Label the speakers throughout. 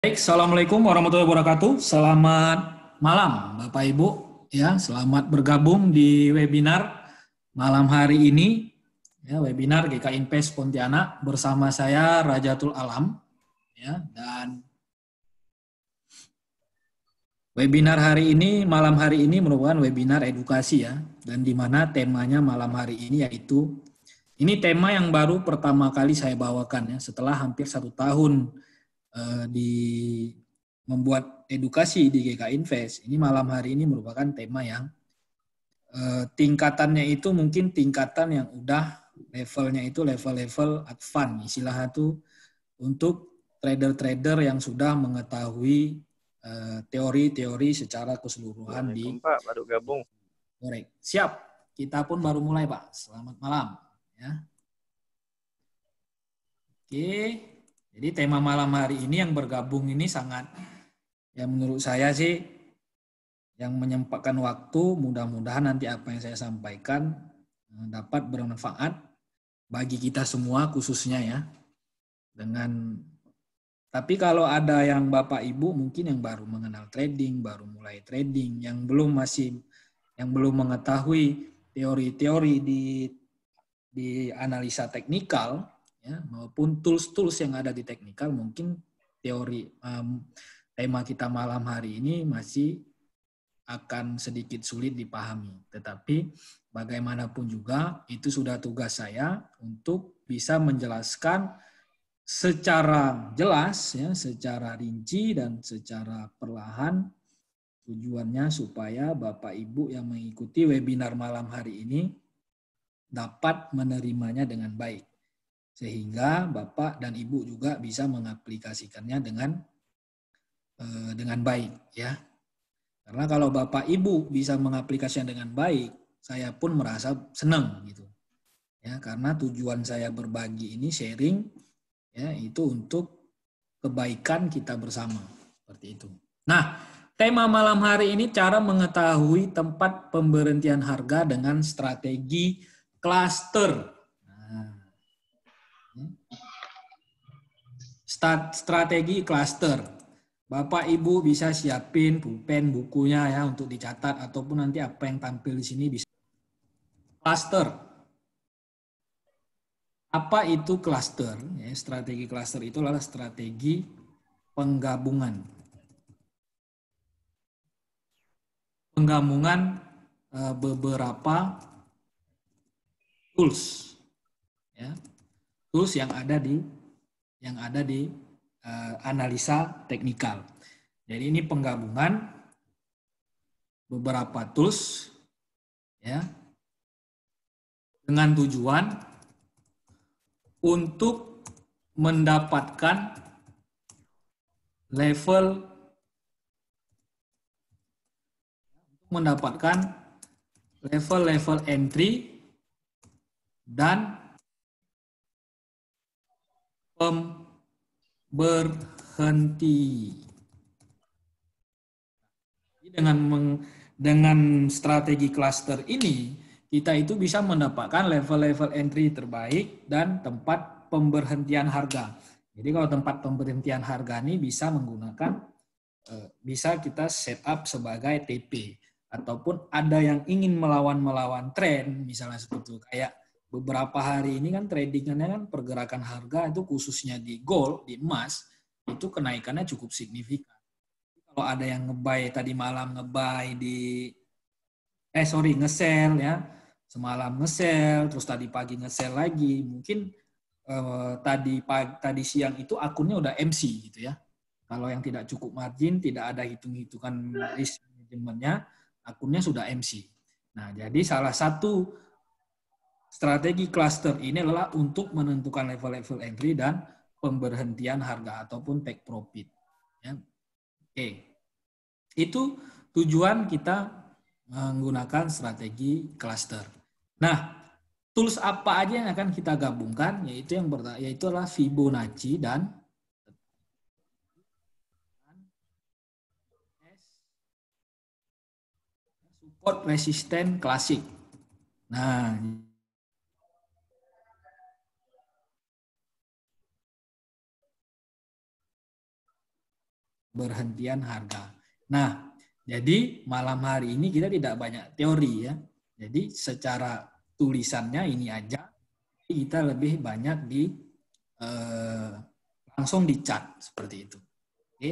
Speaker 1: Baik, Assalamualaikum warahmatullahi wabarakatuh. Selamat malam, Bapak Ibu. Ya, selamat bergabung di webinar malam hari ini. Ya, webinar GK Invest Pontianak bersama saya Rajatul Alam. Ya, dan webinar hari ini, malam hari ini merupakan webinar edukasi ya, dan di mana temanya malam hari ini yaitu ini tema yang baru pertama kali saya bawakan ya, setelah hampir 1 tahun di membuat edukasi di GK Invest. Ini malam hari ini merupakan tema yang tingkatannya itu mungkin tingkatan yang udah levelnya itu level-level advance, istilahnya itu untuk trader-trader yang sudah mengetahui teori-teori secara keseluruhan di
Speaker 2: Assalamualaikum Pak, baru gabung.
Speaker 1: Forex. Siap, kita pun baru mulai Pak. Selamat malam. Ya. Oke, jadi tema malam hari ini yang bergabung ini sangat, ya menurut saya sih, yang menyempatkan waktu, mudah-mudahan nanti apa yang saya sampaikan dapat bermanfaat bagi kita semua khususnya ya. Tapi kalau ada yang Bapak Ibu mungkin yang baru mengenal trading, baru mulai trading, yang belum mengetahui teori-teori di analisa teknikal ya, maupun tools-tools yang ada di teknikal, mungkin tema kita malam hari ini masih akan sedikit sulit dipahami. Tetapi bagaimanapun juga itu sudah tugas saya untuk bisa menjelaskan secara jelas, ya, secara rinci dan secara perlahan, tujuannya supaya Bapak Ibu yang mengikuti webinar malam hari ini dapat menerimanya dengan baik. Sehingga Bapak dan Ibu juga bisa mengaplikasikannya dengan baik, ya. Karena kalau Bapak Ibu bisa mengaplikasikan dengan baik, saya pun merasa senang gitu. Ya, karena tujuan saya berbagi ini sharing ya itu untuk kebaikan kita bersama. Seperti itu. Nah, tema malam hari ini cara mengetahui tempat pemberhentian harga dengan strategi cluster. Nah, strategi cluster. Bapak Ibu bisa siapin pulpen bukunya ya untuk dicatat ataupun nanti apa yang tampil di sini bisa. Cluster. Apa itu cluster? Ya, strategi cluster itu adalah strategi penggabungan. Penggabungan beberapa tools. Ya. Tools yang ada di analisa teknikal. Jadi ini penggabungan beberapa tools ya dengan tujuan untuk mendapatkan level entry dan pemberhenti. Dengan strategi cluster ini, kita itu bisa mendapatkan level-level entry terbaik dan tempat pemberhentian harga. Jadi kalau tempat pemberhentian harga ini bisa kita setup sebagai TP. Ataupun ada yang ingin melawan tren, misalnya seperti itu. Kayak beberapa hari ini kan tradingannya kan pergerakan harga itu khususnya di gold, di emas, itu kenaikannya cukup signifikan. Kalau ada yang nge-buy tadi malam nge-sell ya, semalam nge-sell, terus tadi pagi nge-sell lagi, mungkin tadi siang itu akunnya udah MC gitu ya. Kalau yang tidak cukup margin, tidak ada hitung-hitungan risk manajemennya, akunnya sudah MC. Nah, jadi salah satu strategi cluster ini adalah untuk menentukan level-level entry dan pemberhentian harga ataupun take profit. Ya. Oke, itu tujuan kita menggunakan strategi cluster. Nah, tools apa aja yang akan kita gabungkan? Yaitu adalah Fibonacci dan support resisten klasik. Nah, berhentian harga. Nah, jadi malam hari ini kita tidak banyak teori ya. Jadi secara tulisannya ini aja, kita lebih banyak di langsung di chat seperti itu. Oke.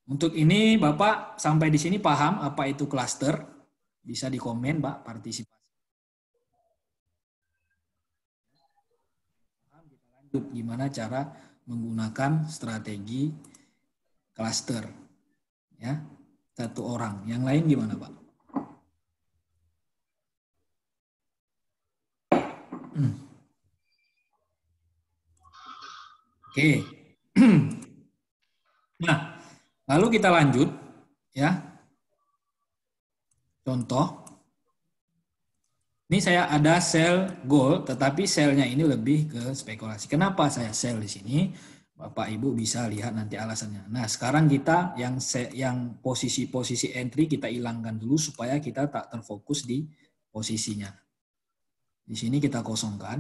Speaker 1: Untuk ini Bapak sampai di sini paham apa itu cluster? Bisa di komen, Pak, partisipasi. Kita lanjut gimana cara menggunakan strategi cluster. Ya, satu orang. Yang lain gimana, Pak? Oke. Nah, lalu kita lanjut ya. Contoh. Ini saya ada sell gold, tetapi selnya ini lebih ke spekulasi. Kenapa saya sell di sini? Bapak Ibu bisa lihat nanti alasannya. Nah, sekarang kita yang posisi-posisi entry kita hilangkan dulu supaya kita tak terfokus di posisinya. Di sini kita kosongkan.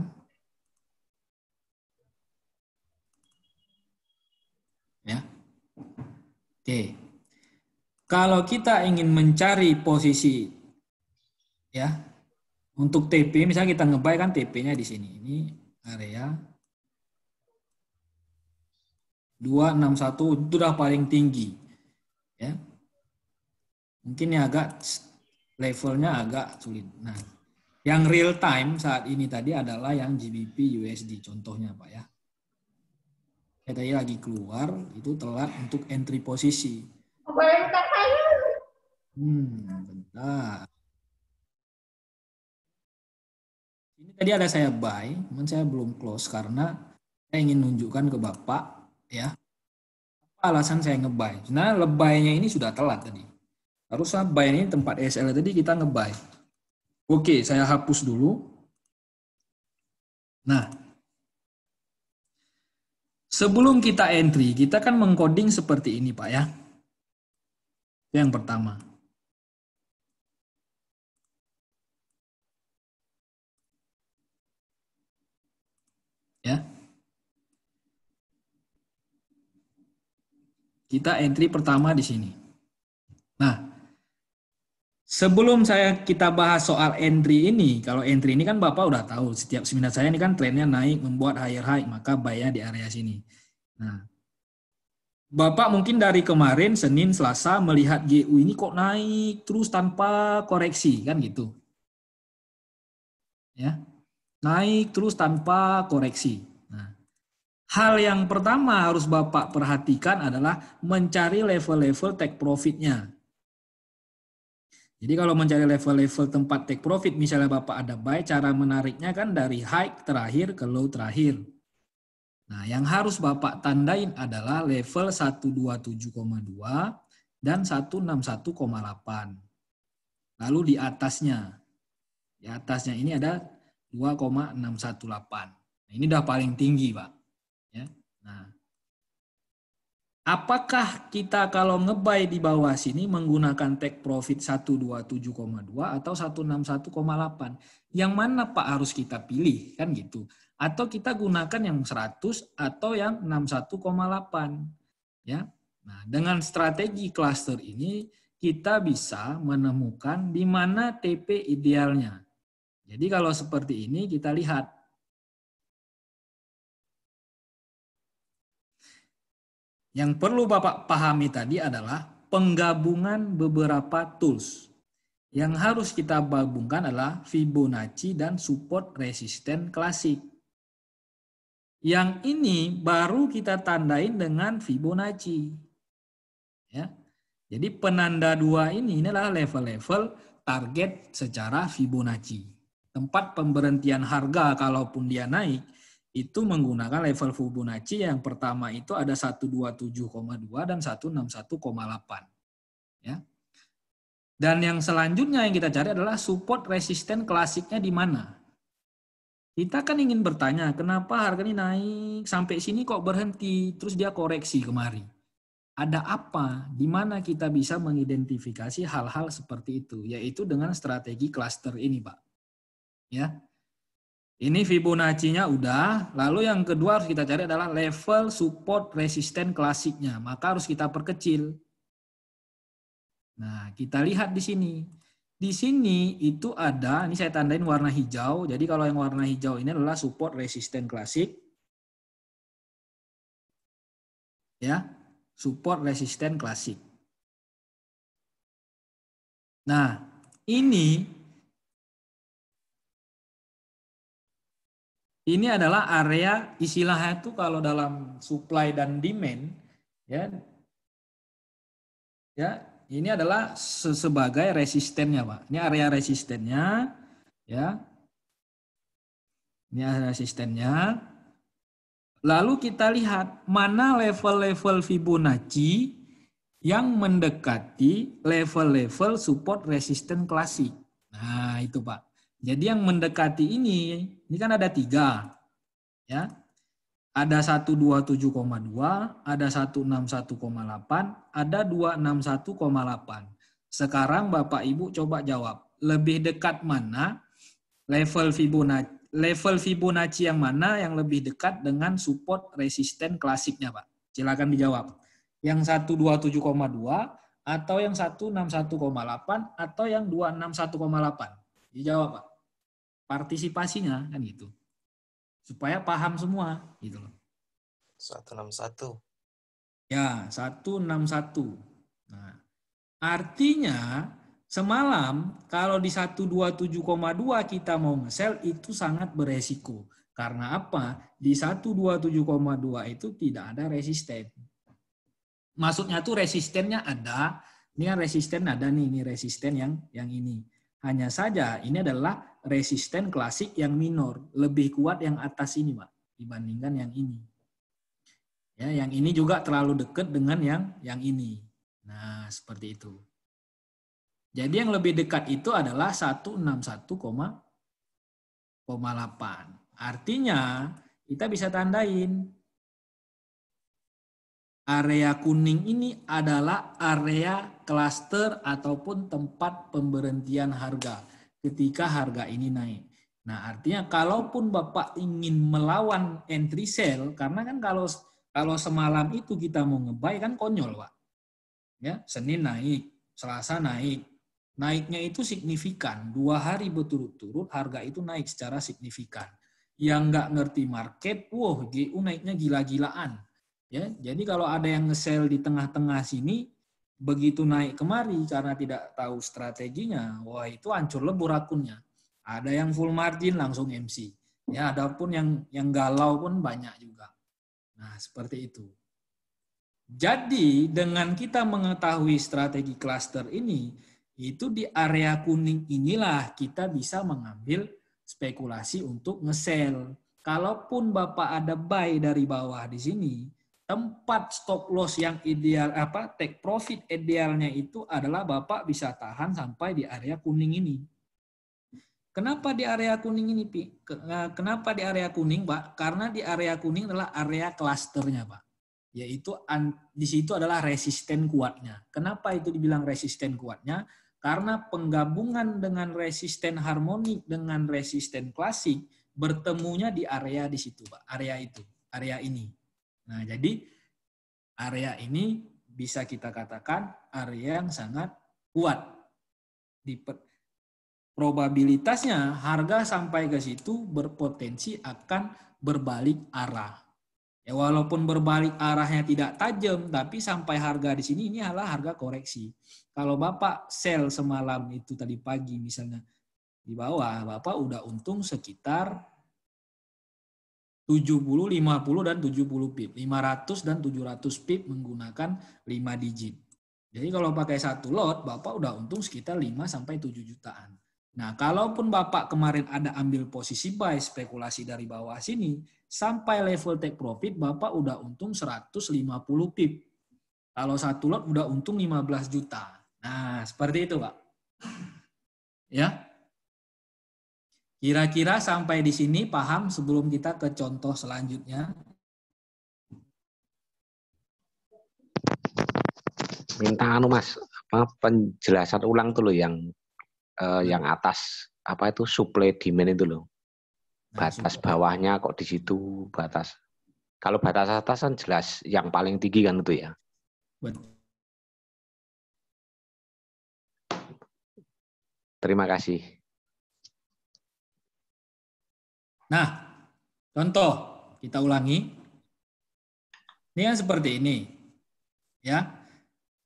Speaker 1: Ya. Oke. Kalau kita ingin mencari posisi ya, untuk TP misalnya kita nge-buy kan TP-nya di sini. Ini area 261 itu udah paling tinggi. Ya. Mungkin ini agak levelnya agak sulit. Nah, yang real time saat ini tadi adalah yang GBP USD contohnya, Pak ya. Saya tadi lagi keluar, itu telat untuk entry posisi. Bentar. Ini tadi ada saya buy, namun saya belum close karena saya ingin nunjukkan ke Bapak ya. Apa alasan saya nge-buy? Nah, lebay-nya ini sudah telat tadi. Harusnya buy ini tempat ESL tadi kita nge-buy. Oke, saya hapus dulu. Nah, sebelum kita entry, kita kan mengcoding seperti ini, Pak ya. Yang pertama. Ya. Kita entry pertama di sini. Nah, sebelum kita bahas soal entry ini, kalau entry ini kan Bapak udah tahu, setiap seminar saya ini kan trennya naik, membuat higher high, maka buy-nya di area sini. Nah, Bapak mungkin dari kemarin, Senin, Selasa, melihat GU ini kok naik terus tanpa koreksi, kan gitu. Ya, naik terus tanpa koreksi. Nah, hal yang pertama harus Bapak perhatikan adalah mencari level-level take profit-nya. Jadi kalau mencari level-level tempat take profit, misalnya Bapak ada buy, cara menariknya kan dari high terakhir ke low terakhir. Nah, yang harus Bapak tandain adalah level 127,2 dan 161,8. Lalu di atasnya ini ada 2,618. Nah, ini udah paling tinggi, Pak. Ya. Nah, apakah kita kalau nge-buy di bawah sini menggunakan take profit 127,2 atau 161,8? Yang mana Pak harus kita pilih? Kan gitu. Atau kita gunakan yang 100 atau yang 61,8. Ya. Nah, dengan strategi cluster ini kita bisa menemukan di mana TP idealnya. Jadi kalau seperti ini kita lihat. Yang perlu Bapak pahami tadi adalah penggabungan beberapa tools. Yang harus kita gabungkan adalah Fibonacci dan support resisten klasik. Yang ini baru kita tandain dengan Fibonacci. Ya. Jadi penanda dua ini adalah level-level target secara Fibonacci. Tempat pemberhentian harga kalaupun dia naik, itu menggunakan level Fibonacci yang pertama itu ada 127,2 dan 161,8. Ya. Dan yang selanjutnya yang kita cari adalah support resisten klasiknya di mana. Kita kan ingin bertanya, kenapa harga ini naik sampai sini kok berhenti, terus dia koreksi kemari. Ada apa? Di mana kita bisa mengidentifikasi hal-hal seperti itu, yaitu dengan strategi cluster ini, Pak. Ya. Ini Fibonacci-nya udah. Lalu yang kedua harus kita cari adalah level support resisten klasiknya. Maka harus kita perkecil. Nah, kita lihat di sini. Di sini itu ada, ini saya tandain warna hijau. Jadi kalau yang warna hijau ini adalah support resisten klasik. Ya, support resisten klasik. Nah, ini adalah area istilahnya itu kalau dalam supply dan demand, ya, ini adalah sebagai resistennya, Pak. Ini area resistennya, ya. Ini area resistennya. Lalu kita lihat mana level-level Fibonacci yang mendekati level-level support resisten klasik. Nah, itu Pak. Jadi yang mendekati ini kan ada 3. Ya. Ada 127,2, ada 161,8, ada 261,8. Sekarang Bapak Ibu coba jawab, lebih dekat mana level Fibonacci yang mana yang lebih dekat dengan support resisten klasiknya, Pak? Silakan dijawab. Yang 127,2 atau yang 161,8 atau yang 261,8? Dijawab, Pak. Partisipasinya kan gitu. Supaya paham semua gitu loh.
Speaker 2: 161.
Speaker 1: Ya, 161. Nah, artinya semalam kalau di 127,2 kita mau nge-sell itu sangat beresiko. Karena apa? Di 127,2 itu tidak ada resisten. Maksudnya tuh resistennya ada, ini kan resisten ada nih, ini resisten yang ini. Hanya saja ini adalah resisten klasik yang minor, lebih kuat yang atas ini, Pak, dibandingkan yang ini. Ya, yang ini juga terlalu dekat dengan yang ini. Nah, seperti itu. Jadi yang lebih dekat itu adalah 161,8. Artinya kita bisa tandain area kuning ini adalah area klaster ataupun tempat pemberhentian harga ketika harga ini naik. Nah, artinya kalaupun Bapak ingin melawan entry sell, karena kan kalau semalam itu kita mau nge-buy kan konyol, Pak. Ya, Senin naik, Selasa naik. Naiknya itu signifikan. 2 hari berturut-turut harga itu naik secara signifikan. Yang nggak ngerti market, GU naiknya gila-gilaan. Ya, jadi kalau ada yang nge-sell di tengah-tengah sini, begitu naik kemari karena tidak tahu strateginya, wah itu hancur lebur akunnya. Ada yang full margin langsung MC. Ya, ada pun yang galau pun banyak juga. Nah, seperti itu. Jadi dengan kita mengetahui strategi cluster ini, itu di area kuning inilah kita bisa mengambil spekulasi untuk nge-sell. Kalaupun Bapak ada buy dari bawah di sini, tempat stop loss yang ideal, take profit idealnya itu adalah Bapak bisa tahan sampai di area kuning ini. Kenapa di area kuning ini, Pi? Kenapa di area kuning, Pak? Karena di area kuning adalah area klasternya, Pak. Yaitu di situ adalah resisten kuatnya. Kenapa itu dibilang resisten kuatnya? Karena penggabungan dengan resisten harmonik dengan resisten klasik bertemunya di area di situ, Pak. Area itu, area ini. Nah, jadi area ini bisa kita katakan area yang sangat kuat. Probabilitasnya harga sampai ke situ berpotensi akan berbalik arah. Ya, walaupun berbalik arahnya tidak tajam, tapi sampai harga di sini ini adalah harga koreksi. Kalau Bapak sell semalam itu tadi pagi misalnya di bawah, Bapak udah untung sekitar 70, 50, dan 70 pip. 500 dan 700 pip menggunakan 5 digit. Jadi kalau pakai satu lot, Bapak udah untung sekitar 5 sampai 7 jutaan. Nah, kalaupun Bapak kemarin ada ambil posisi buy spekulasi dari bawah sini, sampai level take profit, Bapak udah untung 150 pip. Kalau satu lot udah untung 15 juta. Nah, seperti itu, Pak. Ya. Kira-kira sampai di sini paham sebelum kita ke contoh selanjutnya?
Speaker 3: Minta Mas, penjelasan ulang tuh loh yang atas itu supply demand itu loh.
Speaker 1: Nah,
Speaker 3: Batas
Speaker 1: support.
Speaker 3: bawahnya kok di situ batas. Kalau batas atas kan jelas yang paling tinggi kan itu ya.
Speaker 1: Betul.
Speaker 3: Terima kasih.
Speaker 1: Nah, contoh kita ulangi. Ini kan seperti ini. Ya.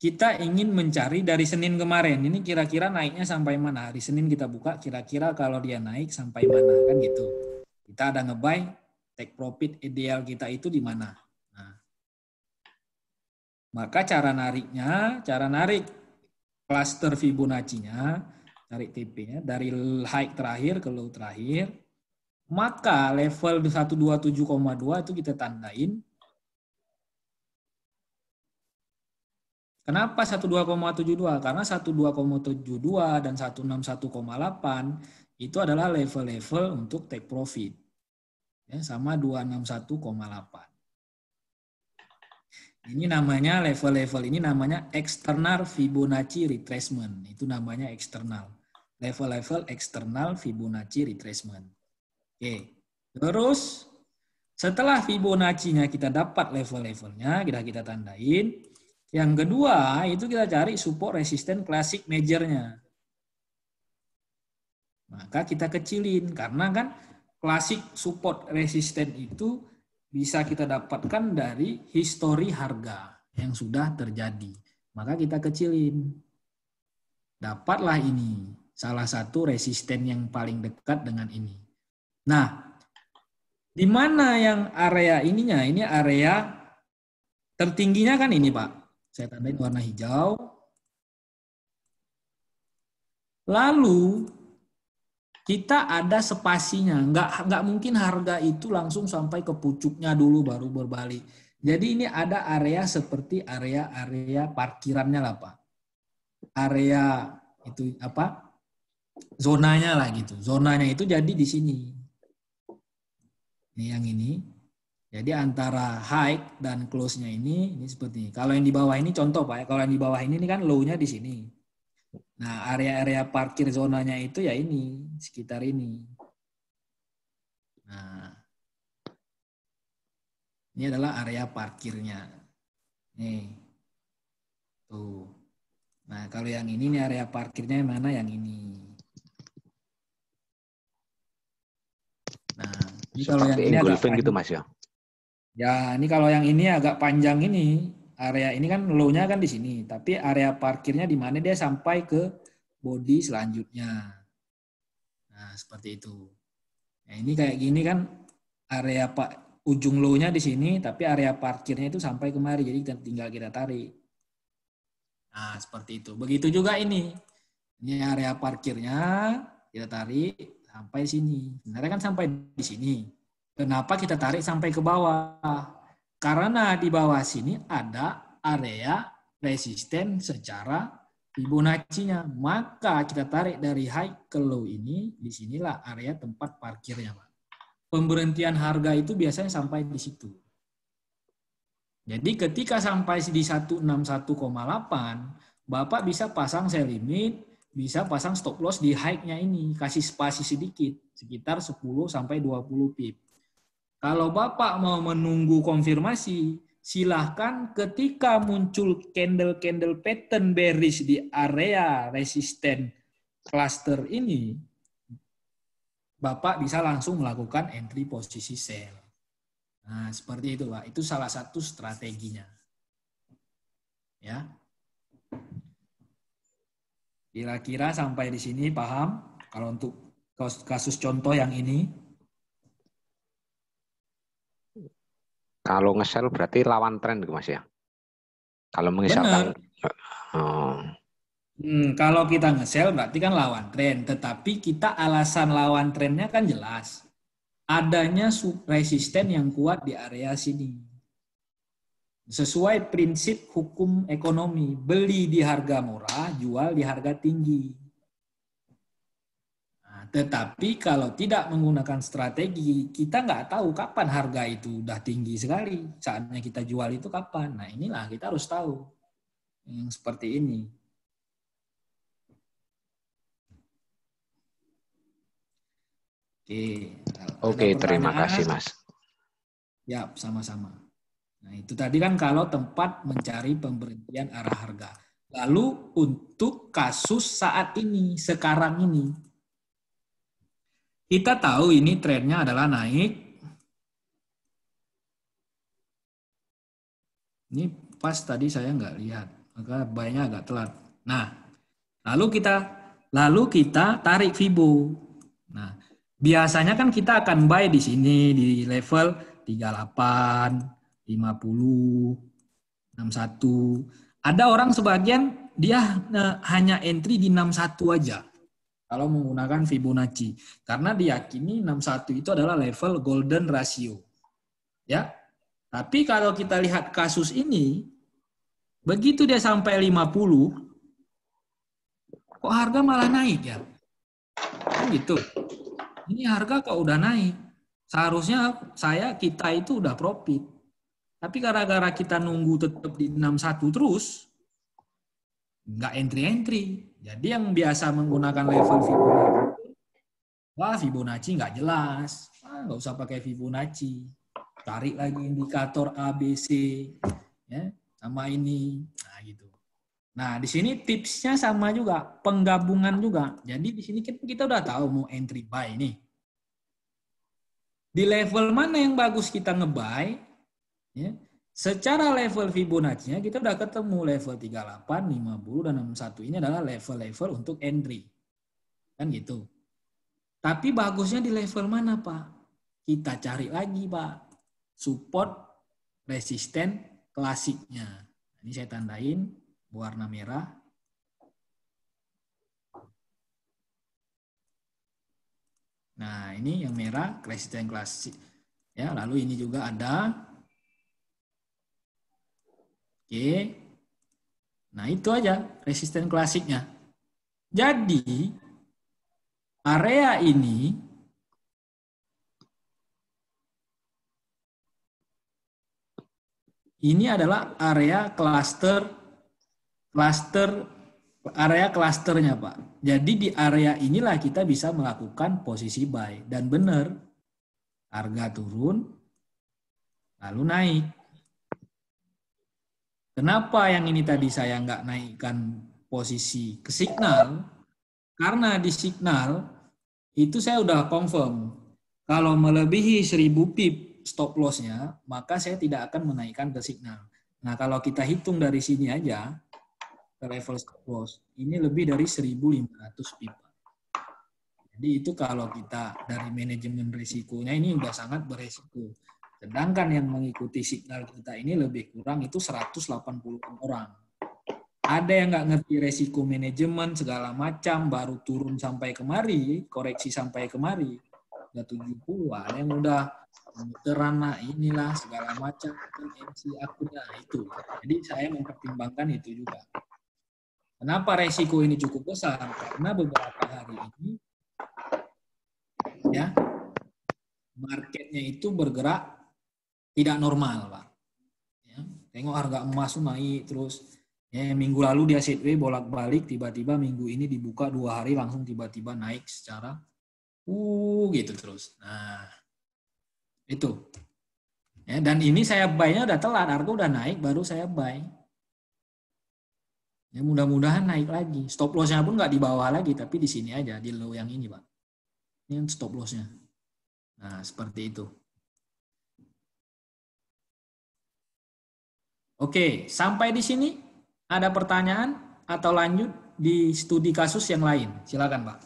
Speaker 1: Kita ingin mencari dari Senin kemarin. Ini kira-kira naiknya sampai mana? Hari Senin kita buka, kira-kira kalau dia naik sampai mana, kan gitu. Kita ada nge-buy, take profit ideal kita itu di mana. Nah, maka cara narik cluster Fibonacci-nya, tarik TP-nya dari high terakhir ke low terakhir, maka level 127,2 itu kita tandain. Kenapa 12,72? Karena 12,72 dan 161,8 itu adalah level-level untuk take profit. Ya, sama 261,8. Ini namanya level-level ini namanya external Fibonacci retracement. Itu namanya eksternal. Level-level eksternal Fibonacci retracement. Oke. Terus setelah Fibonacci-nya kita dapat level-levelnya, kita tandain. Yang kedua, itu kita cari support resisten klasik major-nya. Maka kita kecilin, karena kan klasik support resisten itu bisa kita dapatkan dari histori harga yang sudah terjadi. Maka kita kecilin. Dapatlah ini, salah satu resisten yang paling dekat dengan ini. Nah, di mana yang area ininya? Ini area tertingginya kan ini, Pak. Saya tandain warna hijau. Lalu kita ada spasinya. Nggak mungkin harga itu langsung sampai ke pucuknya dulu baru berbalik. Jadi ini ada area seperti area parkirannya lah, Pak. Area itu apa? Zonanya lah gitu. Zonanya itu jadi di sini. Ini yang ini. Jadi antara high dan close-nya ini seperti ini. Kalau yang di bawah ini contoh Pak ya, kalau yang di bawah ini kan low-nya di sini. Nah, area-area parkir zonanya itu ya ini, sekitar ini. Nah, ini adalah area parkirnya. Nih. Tuh. Nah, kalau yang ini nih area parkirnya yang mana? Yang ini. Nah, ini kalau yang
Speaker 3: Seperti
Speaker 1: ini agak
Speaker 3: engulfing gitu
Speaker 1: panjang.
Speaker 3: Mas ya.
Speaker 1: Ya, ini kalau yang ini agak panjang ini. Area ini kan low-nya kan di sini, tapi area parkirnya di mana dia sampai ke body selanjutnya. Nah, seperti itu. Nah, ini kayak gini kan area ujung low-nya di sini, tapi area parkirnya itu sampai kemari. Jadi tinggal kita tarik. Nah, seperti itu. Begitu juga ini. Ini area parkirnya, kita tarik sampai sini. Sebenarnya kan sampai di sini. Kenapa kita tarik sampai ke bawah? Karena di bawah sini ada area resisten secara Fibonacci-nya. Maka kita tarik dari high ke low ini, disinilah area tempat parkirnya, Pak. Pemberhentian harga itu biasanya sampai di situ. Jadi ketika sampai di 161,8, Bapak bisa pasang sell limit, bisa pasang stop loss di high-nya ini, kasih spasi sedikit, sekitar 10-20 pip. Kalau Bapak mau menunggu konfirmasi, silahkan ketika muncul candle-candle pattern bearish di area resisten cluster ini, Bapak bisa langsung melakukan entry posisi sell. Nah, seperti itu, Pak. Itu salah satu strateginya. Ya. Kira-kira sampai di sini paham? Kalau untuk kasus contoh yang ini.
Speaker 3: Kalau nge-sell berarti lawan tren gitu Mas ya. Kalau misalkan
Speaker 1: Kalau kita nge-sell berarti kan lawan tren. Tetapi kita alasan lawan trennya kan jelas. Adanya resisten yang kuat di area sini. Sesuai prinsip hukum ekonomi. Beli di harga murah, jual di harga tinggi. Nah, tetapi kalau tidak menggunakan strategi, kita nggak tahu kapan harga itu udah tinggi sekali. Saatnya kita jual itu kapan. Nah inilah kita harus tahu. Yang seperti ini.
Speaker 3: Oke,
Speaker 1: Ada
Speaker 3: terima
Speaker 1: pertanyaan?
Speaker 3: kasih Mas.
Speaker 1: Ya, sama-sama. Nah, itu tadi kan kalau tempat mencari pemberhentian arah harga. Lalu untuk kasus saat ini, sekarang ini, kita tahu ini trennya adalah naik. Ini pas tadi saya nggak lihat, maka buy-nya agak telat. Nah, lalu kita tarik Fibo. Nah, biasanya kan kita akan buy di sini di level 38, 50, 61. Ada orang sebagian dia hanya entry di 61 aja kalau menggunakan Fibonacci karena diyakini 61 itu adalah level golden ratio. Ya. Tapi kalau kita lihat kasus ini, begitu dia sampai 50, kok harga malah naik ya? Kan gitu. Ini harga kok udah naik. Seharusnya kita itu udah profit. Tapi gara-gara kita nunggu tetap di 61 terus, nggak entry-entry. Jadi yang biasa menggunakan level Fibonacci, wah Fibonacci nggak jelas. Nggak usah pakai Fibonacci. Tarik lagi indikator A, B, C, ya, sama ini. Nah gitu. Nah di sini tipsnya sama juga, penggabungan juga. Jadi di sini kita udah tahu mau entry buy nih. Di level mana yang bagus kita nge-buy, ya, secara level Fibonacci-nya kita udah ketemu level 38, 50, dan 61. Ini adalah level-level untuk entry. Kan gitu. Tapi bagusnya di level mana, Pak? Kita cari lagi, Pak. Support resisten klasiknya. Ini saya tandain warna merah. Nah, ini yang merah, resisten klasik. Ya, lalu ini juga ada. Oke. Nah, itu aja resisten klasiknya. Jadi, area ini adalah area area klasternya, Pak. Jadi di area inilah kita bisa melakukan posisi buy. Dan benar, harga turun, lalu naik. Kenapa yang ini tadi saya nggak naikkan posisi ke signal? Karena di signal itu saya udah confirm. Kalau melebihi 1000 pip stop loss-nya, maka saya tidak akan menaikkan ke signal. Nah, kalau kita hitung dari sini aja, ke level stop loss, ini lebih dari 1500 pip. Jadi itu kalau kita dari manajemen risikonya ini udah sangat beresiko. Sedangkan yang mengikuti signal kita ini lebih kurang itu 180 orang. Ada yang nggak ngerti resiko manajemen segala macam, baru turun sampai kemari, koreksi sampai kemari, udah 70, ada yang udah terana inilah segala macam, MC akunnya itu. Jadi saya mempertimbangkan itu juga. Kenapa resiko ini cukup besar? Karena beberapa hari ini, ya, marketnya itu bergerak tidak normal, Pak. Ya, tengok harga emas naik terus. Ya, minggu lalu dia sideways bolak-balik, tiba-tiba minggu ini dibuka 2 hari langsung tiba-tiba naik secara gitu terus. Nah, itu. Ya, dan ini saya buy-nya udah telat, harga udah naik baru saya buy. Ya, mudah-mudahan naik lagi. Stop loss-nya pun nggak di bawah lagi, tapi di sini aja, di low yang ini, Pak. Ini stop loss-nya. Nah, seperti itu. Oke, sampai di sini ada pertanyaan atau lanjut di studi kasus yang lain? Silakan, Pak.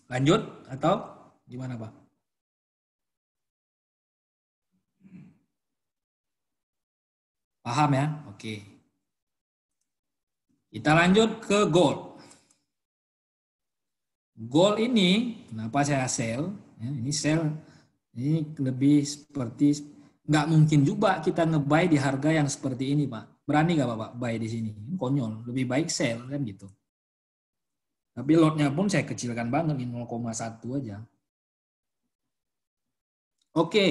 Speaker 1: Lanjut atau gimana, Pak? Paham ya? Oke. Kita lanjut ke gold. Gold ini, kenapa saya sell? Ya, ini sell, ini lebih seperti, nggak mungkin juga kita nge-buy di harga yang seperti ini, Pak. Berani nggak Bapak buy di sini? Konyol, lebih baik sell kan gitu. Tapi lotnya pun saya kecilkan banget, 0,1 aja. Oke,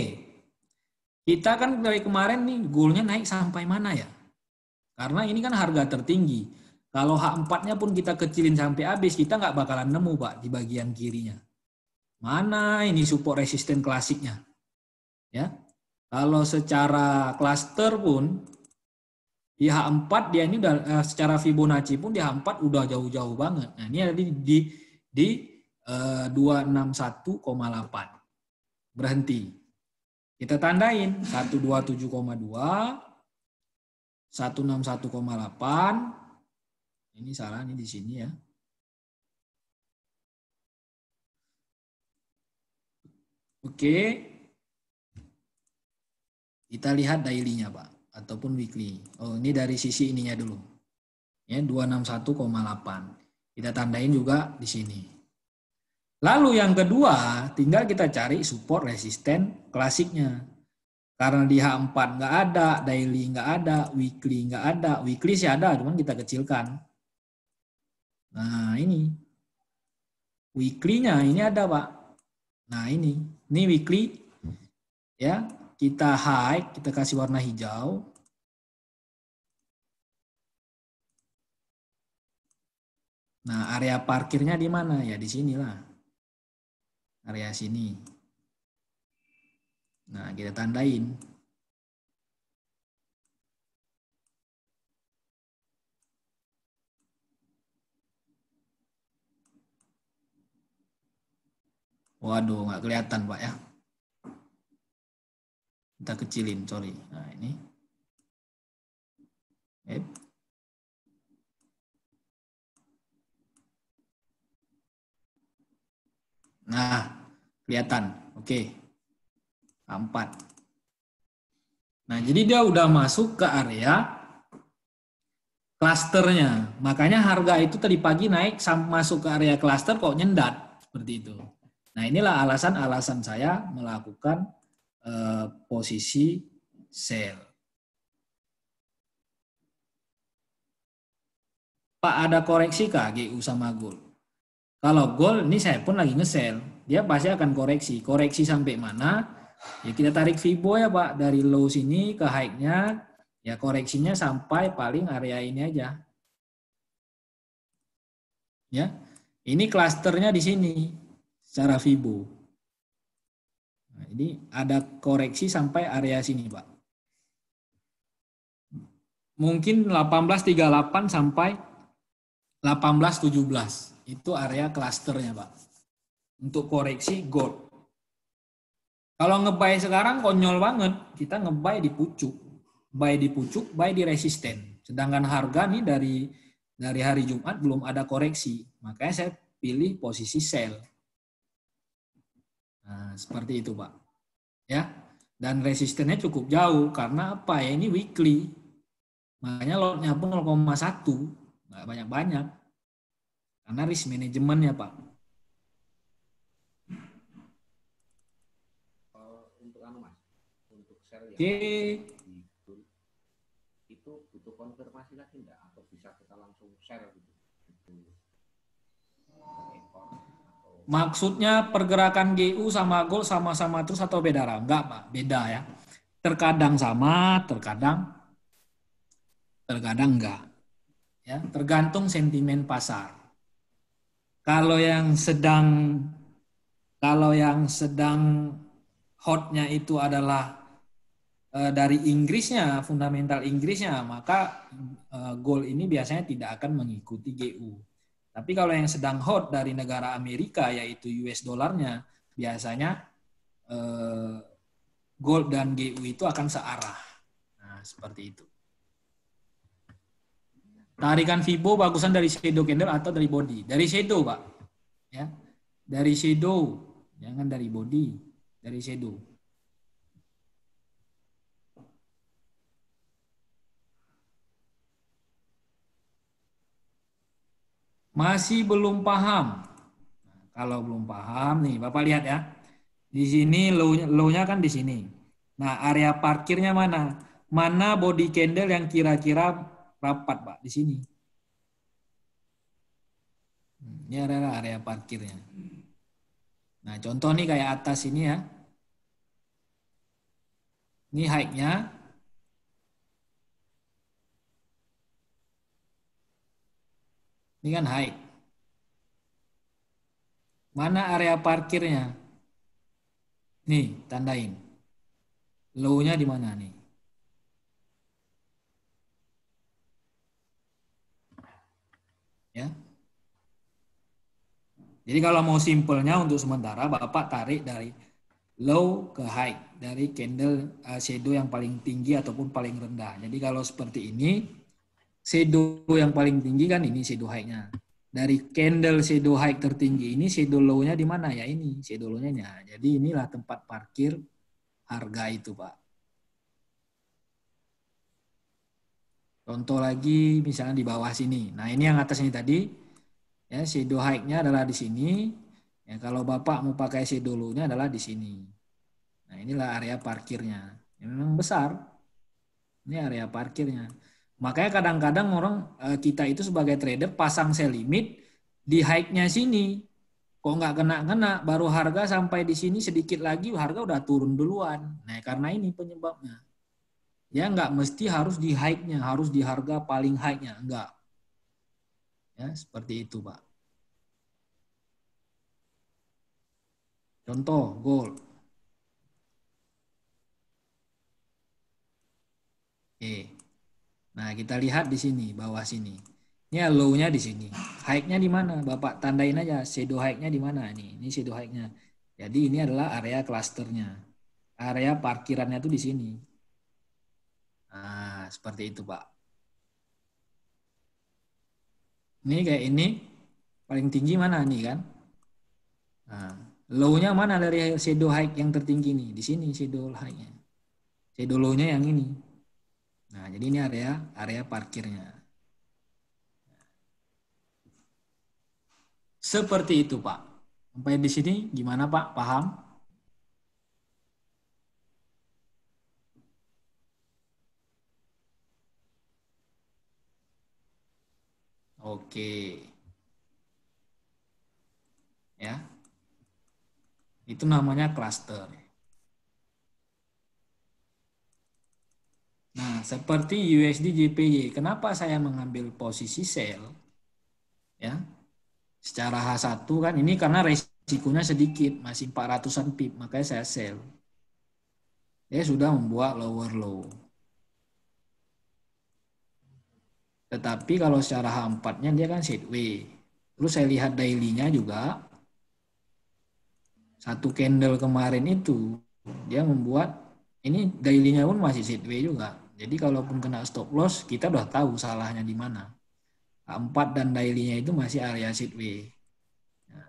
Speaker 1: kita kan dari kemarin nih goalnya naik sampai mana ya? Karena ini kan harga tertinggi. Kalau H4-nya pun kita kecilin sampai habis, kita nggak bakalan nemu, Pak, di bagian kirinya. Mana ini support resisten klasiknya? Ya. Kalau secara cluster pun, di H4 dia ini udah secara Fibonacci pun di H4 udah jauh-jauh banget. Nah, ini ada di 261,8. Berhenti. Kita tandain 127,2, 161,8. Ini salah nih di sini ya. Oke. Kita lihat daily-nya, Pak, ataupun weekly. Oh, ini dari sisi ininya dulu. Ya, 261,8. Kita tandain juga di sini. Lalu yang kedua, tinggal kita cari support resisten klasiknya. Karena di H4 nggak ada, daily nggak ada, weekly nggak ada. Weekly sih ada, cuman kita kecilkan. Nah, ini. Weekly-nya ini ada, Pak. Nah, ini weekly. Ya, kita high, kita kasih warna hijau. Nah, area parkirnya di mana? Ya, di sinilah. Area sini. Nah, kita tandain. Waduh, nggak kelihatan, Pak, ya. Kita kecilin, sorry. Nah, ini. Nah, kelihatan. Oke. 4. Nah, jadi dia udah masuk ke area klasternya. Makanya harga itu tadi pagi naik masuk ke area klaster kok nyendat. Seperti itu. Nah, inilah alasan-alasan saya melakukan posisi sell. Pak, ada koreksi kah GU sama gold? Kalau gold ini saya pun lagi nge-sell. Dia pasti akan koreksi. Koreksi sampai mana? Ya kita tarik Fibo ya, Pak. Dari low sini ke high-nya. Ya koreksinya sampai paling area ini aja. Ya. Ini klasternya di sini. Secara Fibo. Nah, ini ada koreksi sampai area sini, Pak. Mungkin 1838 sampai 1817. Itu area klasternya, Pak. Untuk koreksi gold. Kalau ngebuy sekarang konyol banget. Kita ngebuy di pucuk. Buy di pucuk, buy di resisten. Sedangkan harga nih dari hari Jumat belum ada koreksi. Makanya saya pilih posisi sell. Nah, seperti itu, Pak. Ya. Dan resistennya cukup jauh karena apa ya? Ini weekly. Makanya lotnya pun 0,1. Nggak banyak-banyak. Karena risk manajemennya, Pak.
Speaker 3: Untuk Mas, untuk sell
Speaker 1: Oke.
Speaker 3: Itu butuh konfirmasi lagi enggak? Atau bisa kita langsung share gitu?
Speaker 1: Maksudnya pergerakan GU sama gold sama-sama terus atau beda? Enggak, Pak. Beda ya. Terkadang sama, terkadang enggak. Ya, tergantung sentimen pasar. Kalau yang sedang hotnya itu adalah dari Inggrisnya, fundamental Inggrisnya, maka gold ini biasanya tidak akan mengikuti GU. Tapi kalau yang sedang hot dari negara Amerika, yaitu US dollarnya, biasanya gold dan GU itu akan searah. Nah, seperti itu. Tarikan Fibo bagusan dari shadow candle atau dari body? Dari shadow, Pak. Ya. Dari shadow, jangan dari body, dari shadow. Masih belum paham. Nah, kalau belum paham nih, Bapak lihat ya. Di sini low-nya kan di sini. Nah, area parkirnya mana? Mana body candle yang kira-kira rapat, Pak? Di sini. Ini area parkirnya. Nah, contoh nih kayak atas ini ya. Ini high-nya. Ini kan high. Mana area parkirnya? Nih, tandain. Low-nya di mana nih? Ya. Jadi kalau mau simpelnya untuk sementara Bapak tarik dari low ke high, dari candle shadow yang paling tinggi ataupun paling rendah. Jadi kalau seperti ini, shadow yang paling tinggi kan ini shadow high-nya. Dari candle shadow high tertinggi ini shadow low-nya di mana? Ya ini shadow low-nya. Jadi inilah tempat parkir harga itu, Pak. Contoh lagi misalnya di bawah sini. Nah, ini yang atas ini tadi ya shadow high-nya adalah di sini. Ya, kalau Bapak mau pakai shadow low-nya adalah di sini. Nah, inilah area parkirnya. Ya, memang besar. Ini area parkirnya. Makanya kadang-kadang orang kita itu sebagai trader pasang sell limit di high-nya sini. Kok nggak kena-kena, baru harga sampai di sini sedikit lagi harga udah turun duluan. Nah, karena ini penyebabnya. Ya nggak mesti harus di high-nya, harus di harga paling high-nya. Enggak. Ya, seperti itu, Pak. Contoh, gold. Oke. Nah, kita lihat di sini, bawah sini. Ini low-nya di sini. High-nya di mana? Bapak tandain aja shadow high-nya di mana nih. Ini shadow high-nya. Jadi ini adalah area clusternya. Area parkirannya tuh di sini. Nah, seperti itu, Pak. Ini kayak ini paling tinggi mana nih kan? Nah, low-nya mana dari shadow high yang tertinggi nih? Di sini shadow high-nya. Shadow low-nya yang ini. Nah, jadi ini area parkirnya. Seperti itu, Pak. Sampai di sini gimana, Pak? Paham? Oke. Ya. Itu namanya cluster. Nah, seperti USD JPY. Kenapa saya mengambil posisi sell? Ya. Secara H1 kan ini karena resikonya sedikit, masih 400-an pip, makanya saya sell. Dia sudah membuat lower low. Tetapi kalau secara H4-nya dia kan sideways. Terus saya lihat daily-nya juga. Satu candle kemarin itu dia membuat ini daily-nya pun masih sideways juga. Jadi kalaupun kena stop loss, kita udah tahu salahnya di mana. H4 dan daily-nya itu masih area sideways. Nah,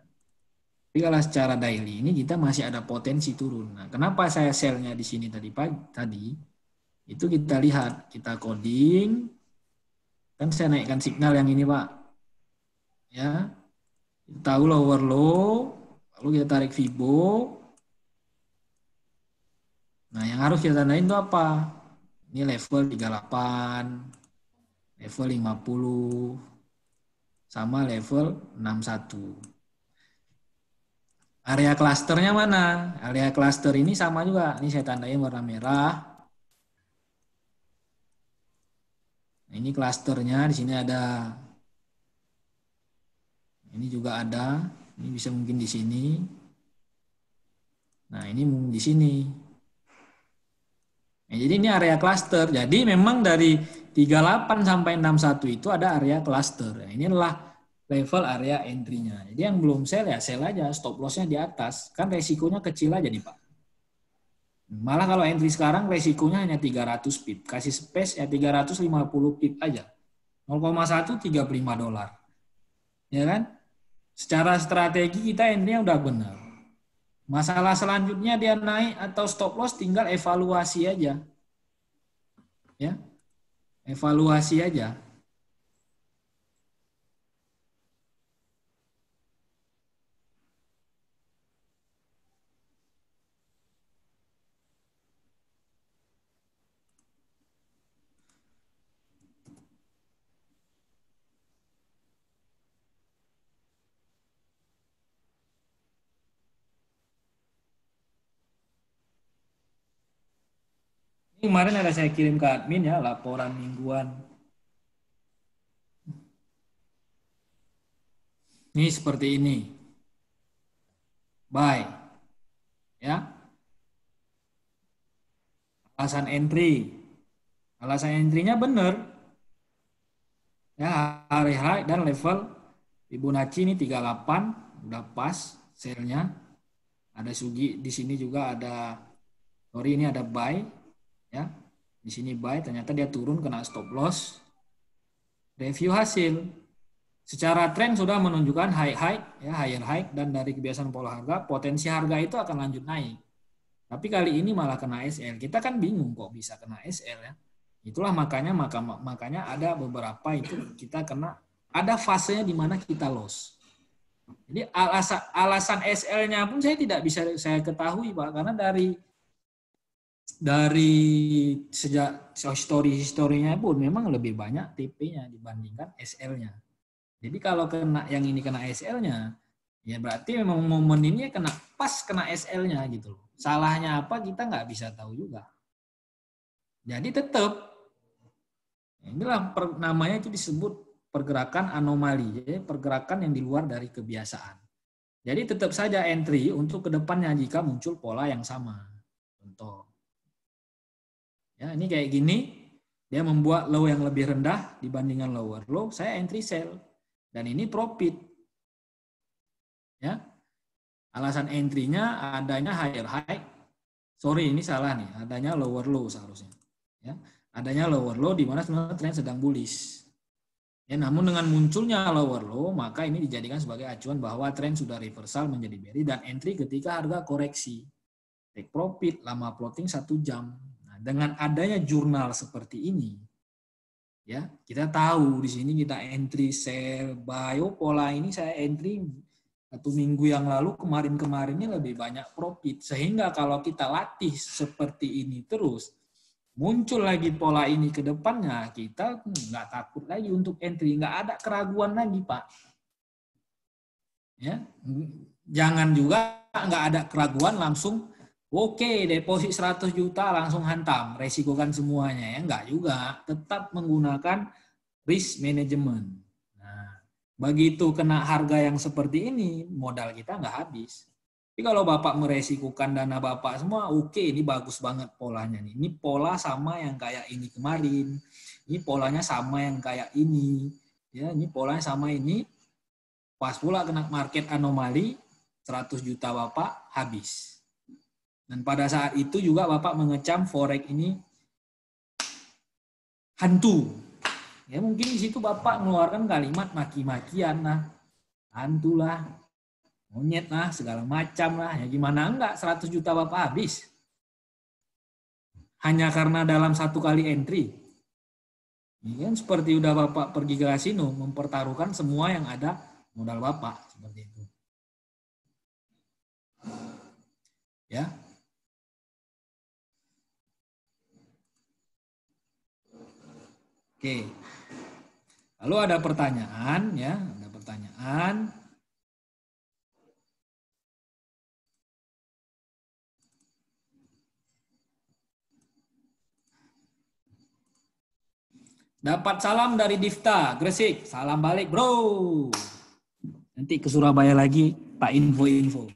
Speaker 1: tapi kalau secara daily ini kita masih ada potensi turun. Nah, kenapa saya sell-nya di sini tadi? Itu kita lihat, kita coding, kan saya naikkan signal yang ini, Pak. Ya, kita tahu lower low, lalu kita tarik Fibo. Nah, yang harus kita tandain itu apa? Ini level 38, level 50, sama level 61. Area klasternya mana? Area klaster ini sama juga. Ini saya tandain warna merah. Ini klasternya, di sini ada. Ini juga ada. Ini bisa mungkin di sini. Nah, ini mungkin di sini. Nah, jadi ini area cluster. Jadi memang dari 38 sampai 61 itu ada area cluster. Nah, ini adalah level area entry-nya. Jadi yang belum sell ya sell aja, stop loss-nya di atas. Kan resikonya kecil aja nih, Pak. Malah kalau entry sekarang resikonya hanya 300 pip. Kasih space ya 350 pip aja. 0,1 $35. Ya kan? Secara strategi kita entry-nya udah benar. Masalah selanjutnya dia naik atau stop loss tinggal evaluasi aja. Ya. Evaluasi aja. Ini kemarin ada saya kirim ke admin ya, laporan mingguan. Ini seperti ini. Buy. Ya. Alasan entry. Alasan entry-nya benar. Ya, hari high dan level Fibonacci ini 38 udah pas sell-nya. Ada Sugi di sini juga ada, sorry ini ada buy ya. Di sini buy, ternyata dia turun kena stop loss. Review hasil. Secara tren sudah menunjukkan high ya, higher high, dan dari kebiasaan pola harga, potensi harga itu akan lanjut naik. Tapi kali ini malah kena SL. Kita kan bingung kok bisa kena SL ya. Itulah makanya ada beberapa itu kita kena, ada fasenya di mana kita loss. Jadi alasan SL-nya pun saya tidak bisa saya ketahui Pak, karena dari sejak historinya pun memang lebih banyak TP-nya dibandingkan SL-nya. Jadi kalau yang ini kena SL-nya, ya berarti memang momen ini kena SL-nya gitu loh. Salahnya apa kita nggak bisa tahu juga. Jadi tetap inilah namanya itu disebut pergerakan anomali, ya, pergerakan yang di luar dari kebiasaan. Jadi tetap saja entry untuk kedepannya jika muncul pola yang sama. Contoh, ya ini kayak gini, dia membuat low yang lebih rendah dibandingkan lower low, saya entry sell dan ini profit. Ya, alasan entry-nya adanya higher high, sorry ini salah nih, adanya lower low seharusnya. Ya, adanya lower low di mana sebenarnya tren sedang bullish. Ya, namun dengan munculnya lower low, maka ini dijadikan sebagai acuan bahwa tren sudah reversal menjadi bearish dan entry ketika harga koreksi. Take profit, lama plotting 1 jam. Nah, dengan adanya jurnal seperti ini, ya kita tahu di sini kita entry, sell, buy. Pola ini saya entry 1 minggu yang lalu, kemarin ini lebih banyak profit. Sehingga kalau kita latih seperti ini terus, muncul lagi pola ini ke depannya, kita nggak takut lagi untuk entry, nggak ada keraguan lagi Pak. Ya, jangan juga nggak ada keraguan langsung oke, deposit 100 juta langsung hantam, resikokan semuanya ya, nggak juga, tetap menggunakan risk management. Nah, begitu kena harga yang seperti ini, modal kita nggak habis. Tapi kalau Bapak meresikukan dana Bapak semua, oke, ini bagus banget polanya nih. Ini pola sama yang kayak ini kemarin. Ini polanya sama yang kayak ini. Ya, ini polanya sama ini. Pas pula kena market anomali, 100 juta Bapak habis. Dan pada saat itu juga Bapak mengecam forex ini hantu. Ya mungkin di situ Bapak mengeluarkan kalimat maki-makian lah. Hantu lah. Monyet lah, segala macam lah. Ya gimana enggak, 100 juta Bapak habis. Hanya karena dalam 1 kali entry. Ini kan seperti udah Bapak pergi ke kasino, mempertaruhkan semua yang ada modal Bapak. Seperti itu. Ya. Oke. Lalu ada pertanyaan, ya. Ada pertanyaan. Dapat salam dari Difta, Gresik. Salam balik, bro. Nanti ke Surabaya lagi, Pak info-info.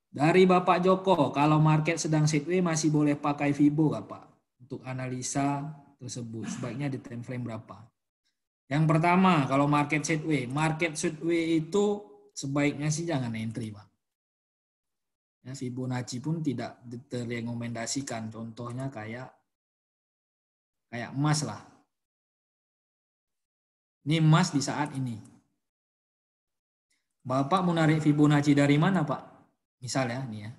Speaker 1: Dari Bapak Joko, kalau market sedang sideways masih boleh pakai Fibo nggak Pak? Untuk analisa tersebut, sebaiknya di time frame berapa? Yang pertama, kalau market sideways itu sebaiknya sih jangan entry Pak. Ya, Fibonacci pun tidak direkomendasikan, contohnya kayak emas lah. Ini emas di saat ini. Bapak mau narik Fibonacci dari mana Pak? Misalnya nih ya.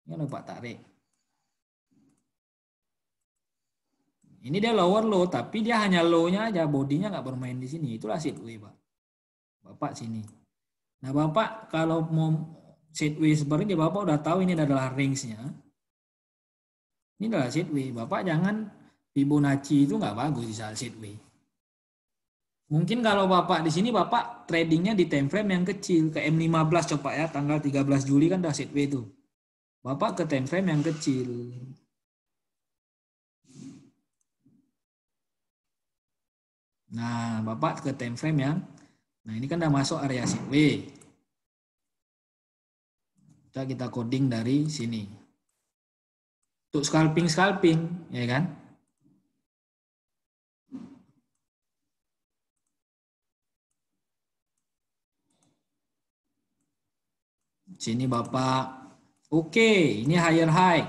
Speaker 1: Ini Pak tarik. Ini dia lower low, tapi dia hanya low-nya aja, bodinya nggak bermain di sini. Itulah sideways Pak. Bapak sini. Nah Bapak kalau mau sideways seperti ini, Bapak udah tahu ini adalah range-nya. Ini adalah sideways. Bapak jangan Fibonacci itu nggak bagus di saat sideways. Mungkin kalau Bapak di sini, Bapak tradingnya di time frame yang kecil. Ke M15 coba ya, tanggal 13 Juli kan udah sideways itu. Bapak ke time frame yang kecil. Nah, Bapak ke time frame yang, nah ini kan udah masuk area sideways. Kita coding dari sini. Untuk scalping, ya kan? Sini Bapak, oke, ini higher high.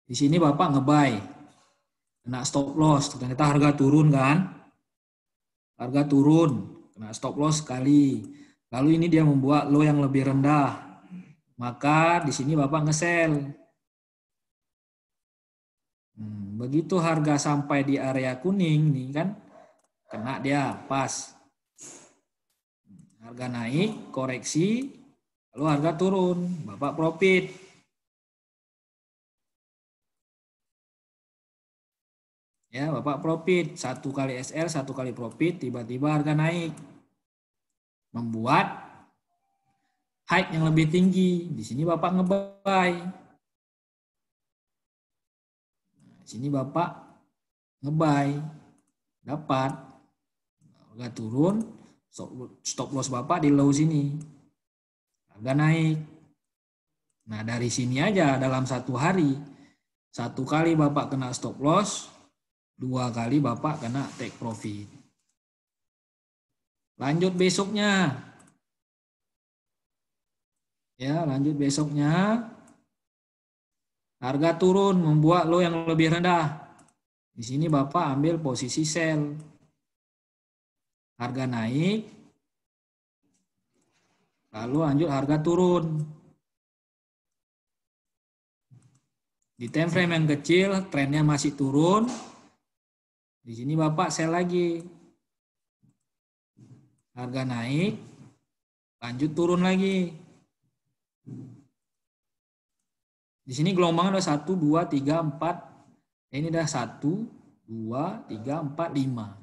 Speaker 1: Di sini Bapak nge-buy. Kena stop loss, ternyata harga turun kan? Harga turun, kena stop loss sekali. Lalu ini dia membuat low yang lebih rendah. Maka di sini Bapak nge-sell. Begitu harga sampai di area kuning nih kan, kena dia pas. Harga naik, koreksi, lalu harga turun, Bapak profit. Ya, Bapak profit. 1 kali SL, 1 kali profit, tiba-tiba harga naik. Membuat high yang lebih tinggi. Di sini Bapak nge-buy. Di sini Bapak nge-buy. Dapat. Harga turun, stop loss Bapak di low sini. Harga naik. Nah, dari sini aja dalam 1 hari, 1 kali Bapak kena stop loss, 2 kali Bapak kena take profit. Lanjut besoknya. Ya, lanjut besoknya. Harga turun membuat low yang lebih rendah. Di sini Bapak ambil posisi sell. Harga naik. Lalu lanjut harga turun. Di time frame yang kecil, trennya masih turun. Di sini Bapak sell lagi. Harga naik. Lanjut turun lagi. Di sini gelombangnya udah 1, 2, 3, 4. Ini udah 1, 2, 3, 4, 5.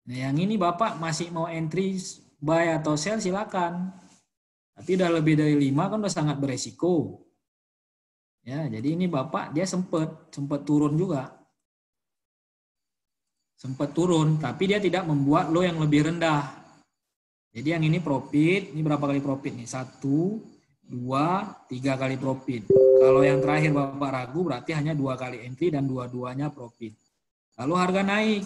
Speaker 1: Nah, yang ini Bapak masih mau entry buy atau sell silakan. Tapi udah lebih dari 5 kan udah sangat beresiko. Ya, jadi ini Bapak dia sempat turun juga. Sempat turun, tapi dia tidak membuat low yang lebih rendah. Jadi yang ini profit, ini berapa kali profit nih? 1, 2, 3 kali profit. Kalau yang terakhir Bapak ragu berarti hanya 2 kali entry dan dua-duanya profit. Lalu harga naik.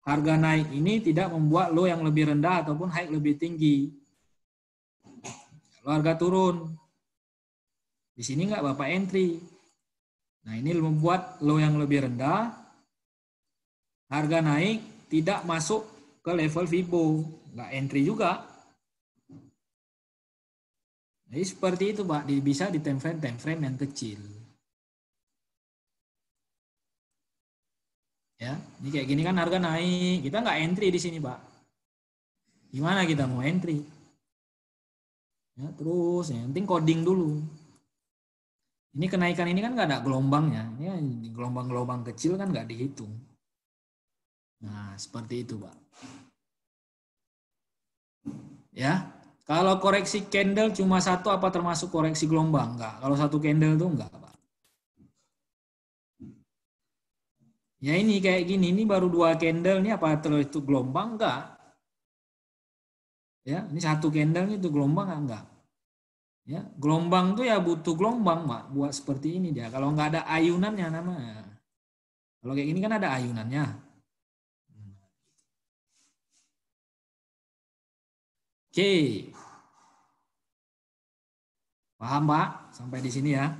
Speaker 1: Harga naik ini tidak membuat low yang lebih rendah ataupun high lebih tinggi. Lalu harga turun. Di sini nggak Bapak entry. Nah, ini membuat low yang lebih rendah. Harga naik tidak masuk ke level Fibo. Nggak entry juga. Jadi seperti itu Pak. Bisa di time frame yang kecil. Ya, ini kayak gini kan harga naik. Kita nggak entry di sini Pak. Gimana kita mau entry? Ya, terus yang penting coding dulu. Ini kenaikan ini kan nggak ada gelombangnya. Ini gelombang-gelombang kecil kan nggak dihitung. Nah, seperti itu, Pak. Ya, kalau koreksi candle cuma 1 apa termasuk koreksi gelombang? Enggak. Kalau 1 candle itu enggak, Pak. Ya ini kayak gini, ini baru 2 candle, ini apa terus itu gelombang? Enggak. Ya, ini 1 candle itu gelombang enggak? Ya, gelombang tuh ya butuh gelombang, Pak, buat seperti ini dia. Kalau enggak ada ayunannya namanya. Kalau kayak gini kan ada ayunannya. Oke. Paham, Pak? Sampai di sini ya.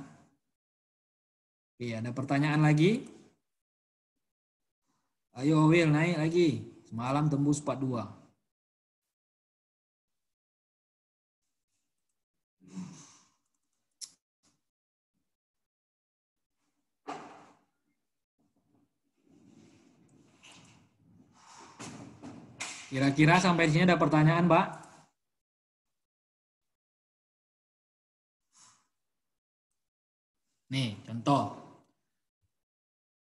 Speaker 1: Oke, ada pertanyaan lagi? Ayo Will naik lagi. Semalam tembus 42. Kira-kira sampai di sini ada pertanyaan, Pak? Nih, contoh.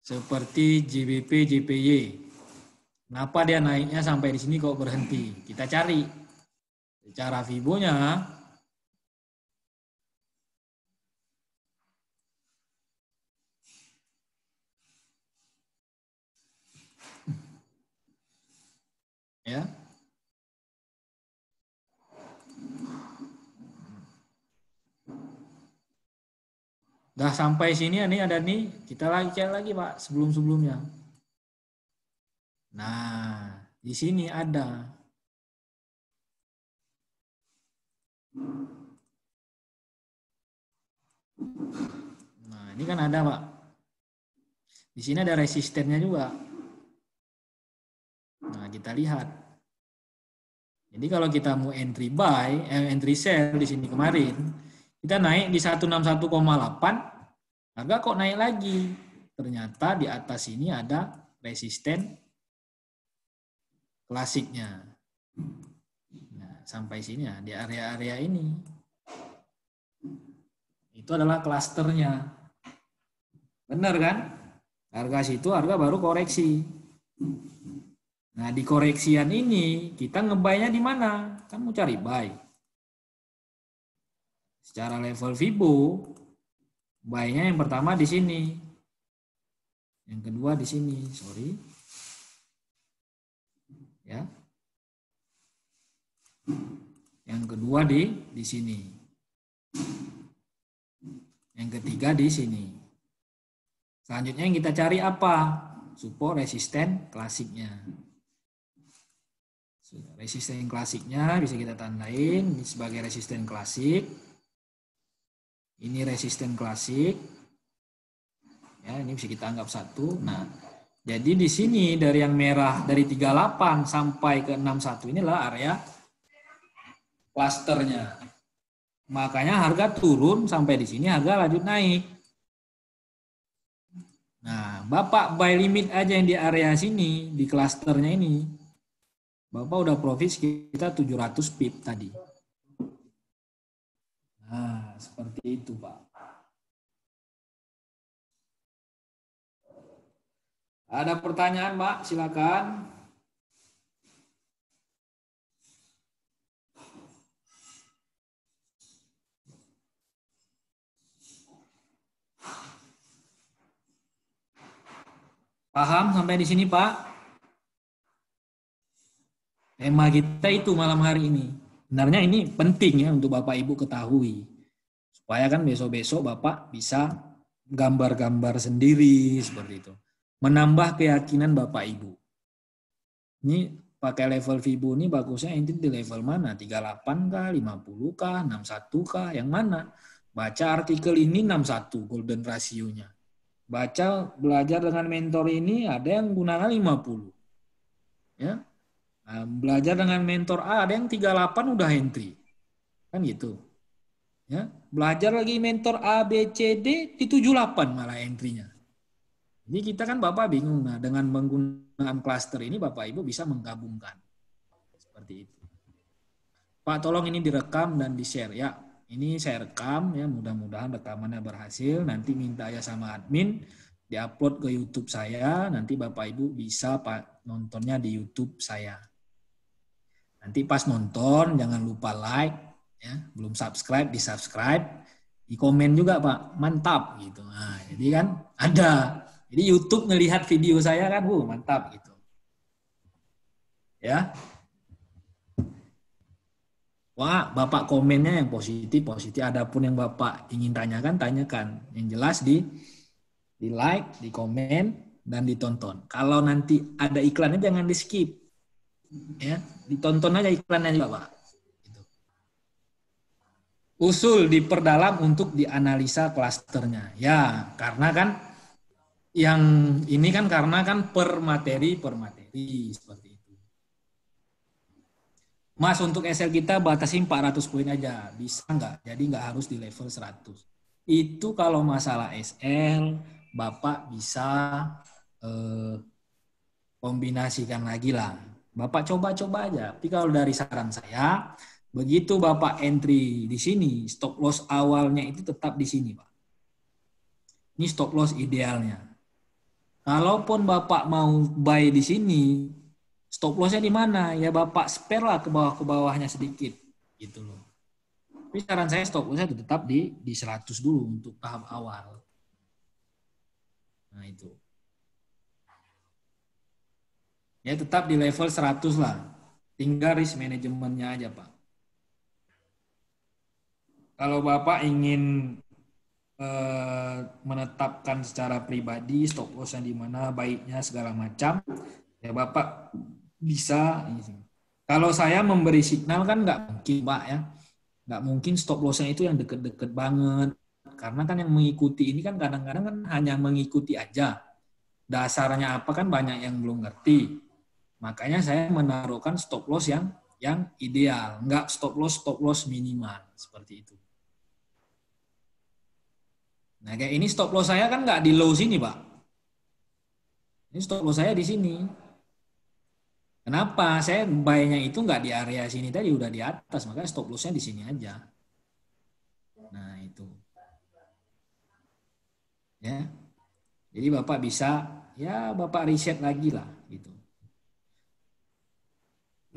Speaker 1: Seperti JBP, JPY. Kenapa dia naiknya sampai di sini kok berhenti? Kita cari. Secara Fibo-nya, Ya. Udah sampai sini nih ada nih, kita lagi cek lagi Pak sebelum-sebelumnya. Nah, di sini ada. Nah, ini kan ada Pak. Di sini ada resistennya juga. Nah, kita lihat. Jadi kalau kita mau entry buy, entry sell di sini kemarin, kita naik di 161,8. Harga kok naik lagi? Ternyata di atas ini ada resisten klasiknya. Nah, sampai sini ya, di area-area ini. Itu adalah klasternya. Benar kan? Harga situ, harga baru koreksi. Nah, di koreksian ini, kita nge-buy-nya di mana? Kan mau cari buy. Secara level Fibo, buy-nya yang pertama di sini. Yang kedua di sini, sorry. Ya. Yang kedua di sini. Yang ketiga di sini. Selanjutnya yang kita cari apa? Support resisten klasiknya. Resisten klasiknya bisa kita tandain ini sebagai resisten klasik. Ini resisten klasik. Ya, ini bisa kita anggap satu. Nah, jadi di sini dari yang merah dari 38 sampai ke 61 inilah area klasternya. Makanya harga turun sampai di sini harga lanjut naik. Nah, Bapak buy limit aja yang di area sini di klasternya ini. Bapak udah profit sekitar 700 pip tadi. Nah, seperti itu, Pak. Ada pertanyaan, Pak? Silakan. Paham sampai di sini, Pak? Tema kita itu malam hari ini. Sebenarnya ini penting ya untuk Bapak Ibu ketahui. Supaya kan besok-besok Bapak bisa gambar-gambar sendiri seperti itu. Menambah keyakinan Bapak Ibu. Ini pakai level Fibo ini bagusnya inti di level mana? 38 kah, 50 kah, 61 kah, yang mana? Baca artikel ini 61 golden rasionya. Baca belajar dengan mentor ini ada yang gunakan 50. Ya. Nah, belajar dengan mentor A ada yang 38 udah entry. Kan gitu. Ya, belajar lagi mentor A, B, C, D di 78 malah entry-nya. Jadi kita kan Bapak bingung. Nah, dengan menggunakan cluster ini Bapak Ibu bisa menggabungkan. Seperti itu. Pak, tolong ini direkam dan di-share ya. Ini saya rekam ya, mudah-mudahan rekamannya berhasil. Nanti minta ya sama admin diupload ke YouTube saya. Nanti Bapak Ibu bisa Pak nontonnya di YouTube saya. Nanti pas nonton jangan lupa like ya, belum subscribe di-subscribe, di komen juga Pak, mantap gitu. Nah, jadi kan ada. Jadi YouTube ngelihat video saya kan, mantap gitu. Ya. Wah, Bapak komennya yang positif. Adapun yang Bapak ingin tanyakan, tanyakan. Yang jelas di like, di komen, dan ditonton. Kalau nanti ada iklannya jangan di skip. Ya, ditonton aja iklannya juga, Pak. Gitu. Usul diperdalam untuk dianalisa klasternya. Ya, karena kan yang ini kan karena kan per materi seperti itu. Mas, untuk SL kita batasin 400 poin aja. Bisa nggak? Jadi nggak harus di level 100. Itu kalau masalah SL, Bapak bisa kombinasikan lagi lah. Bapak coba-coba aja. Tapi kalau dari saran saya, begitu Bapak entry di sini, stop loss awalnya itu tetap di sini, Pak. Ini stop loss idealnya. Kalaupun Bapak mau buy di sini, stop lossnya di mana? Ya Bapak spare lah ke bawahnya sedikit, gitu loh. Tapi saran saya stop lossnya tetap di 100 dulu untuk tahap awal. Nah itu. Ya tetap di level 100 lah. Tinggal risk manajemennya aja, Pak. Kalau Bapak ingin menetapkan secara pribadi stop loss-nya di mana, baiknya segala macam, ya Bapak bisa. Kalau saya memberi signal kan nggak mungkin, Pak, ya. Nggak mungkin stop loss-nya itu yang deket-deket banget. Karena kan yang mengikuti ini kan kadang-kadang kan hanya mengikuti aja. Dasarnya apa kan banyak yang belum ngerti. Makanya saya menaruhkan stop loss yang ideal. Nggak stop loss minimal. Seperti itu. Nah, kayak ini stop loss saya kan nggak di low sini, Pak. Ini stop loss saya di sini. Kenapa? Saya buy-nya itu nggak di area sini tadi, udah di atas. Makanya stop loss-nya di sini aja. Nah, itu. Ya. Jadi Bapak bisa, ya Bapak riset lagi lah. Gitu.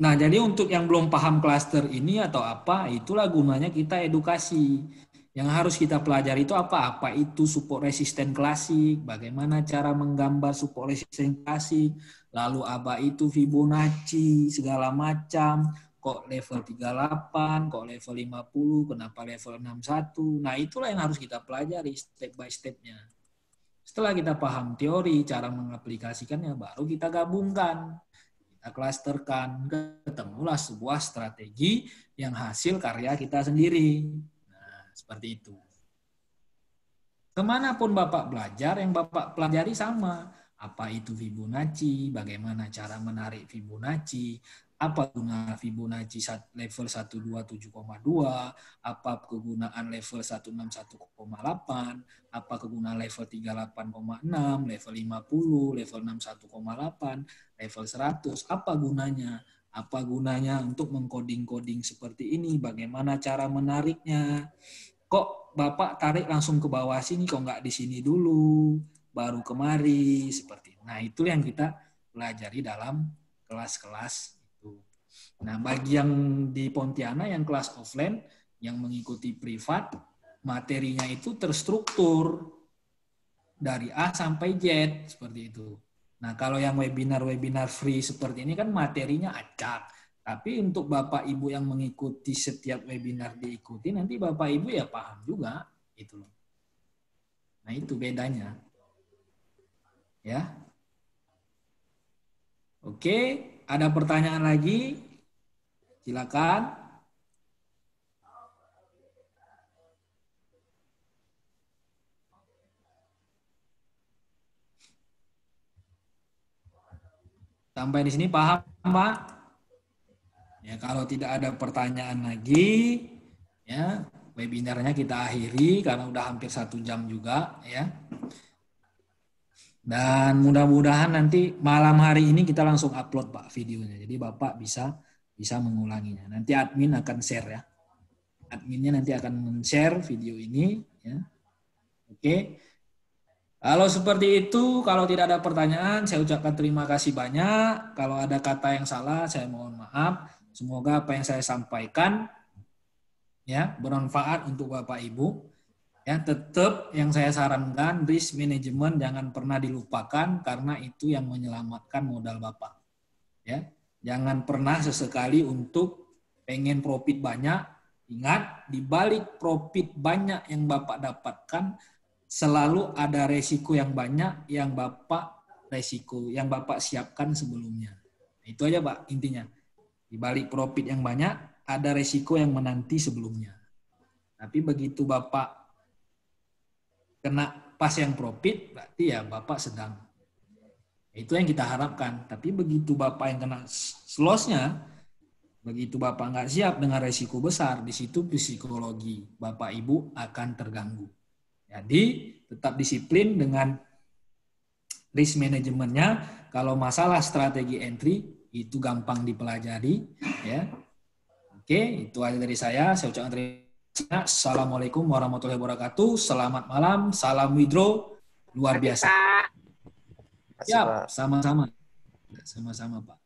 Speaker 1: Nah, jadi untuk yang belum paham klaster ini atau apa, itulah gunanya kita edukasi. Yang harus kita pelajari itu apa? Apa itu support resisten klasik, bagaimana cara menggambar support resisten klasik, lalu apa itu Fibonacci, segala macam, kok level 38, kok level 50, kenapa level 61. Nah, itulah yang harus kita pelajari step by step-nya. Setelah kita paham teori, cara mengaplikasikannya, baru kita gabungkan. Kita klasterkan, ketemulah sebuah strategi yang hasil karya kita sendiri. Seperti itu. Kemanapun Bapak belajar, yang Bapak pelajari sama. Apa itu Fibonacci, bagaimana cara menarik Fibonacci, apa guna Fibonacci level 127,2, apa kegunaan level 161,8, apa kegunaan level 38,6, level 50, level 61,8, level 100, apa gunanya? Apa gunanya untuk mengkoding-koding seperti ini? Bagaimana cara menariknya? Kok Bapak tarik langsung ke bawah sini, kok nggak di sini dulu, baru kemari, seperti itu. Nah, itu yang kita pelajari dalam kelas-kelas itu. Nah, bagi yang di Pontianak, yang kelas offline, yang mengikuti privat, materinya itu terstruktur dari A sampai Z, seperti itu. Nah, kalau yang webinar-webinar free seperti ini kan materinya acak. Tapi untuk Bapak Ibu yang mengikuti setiap webinar diikuti, nanti Bapak Ibu ya paham juga. Itu loh. Nah, itu bedanya. Ya. Oke, ada pertanyaan lagi? Silakan. Sampai di sini paham, Pak? Ya, kalau tidak ada pertanyaan lagi, ya webinarnya kita akhiri karena udah hampir 1 jam juga, ya. Dan mudah-mudahan nanti malam hari ini kita langsung upload, Pak, videonya. Jadi Bapak bisa mengulanginya. Nanti admin akan share, ya. Adminnya nanti akan men-share video ini, ya. Oke. Kalau seperti itu, kalau tidak ada pertanyaan, saya ucapkan terima kasih banyak. Kalau ada kata yang salah, saya mohon maaf. Semoga apa yang saya sampaikan ya bermanfaat untuk Bapak Ibu. Ya, tetap yang saya sarankan risk management jangan pernah dilupakan karena itu yang menyelamatkan modal Bapak. Ya, jangan pernah sesekali untuk pengen profit banyak. Ingat, di balik profit banyak yang Bapak dapatkan selalu ada resiko yang banyak yang Bapak siapkan sebelumnya. Itu aja, Pak, intinya. Di balik profit yang banyak ada resiko yang menanti sebelumnya. Tapi begitu Bapak kena pas yang profit, berarti ya Bapak sedang. Itu yang kita harapkan. Tapi begitu Bapak yang kena loss-nya, begitu Bapak nggak siap dengan resiko besar, di situ psikologi Bapak Ibu akan terganggu. Jadi tetap disiplin dengan risk manajemennya. Kalau masalah strategi entry itu gampang dipelajari, ya. Oke, itu aja dari saya. Saya ucapkan terima kasih. Assalamualaikum warahmatullahi wabarakatuh. Selamat malam. Salam Widro luar biasa. Siap, sama-sama. Sama-sama, Pak.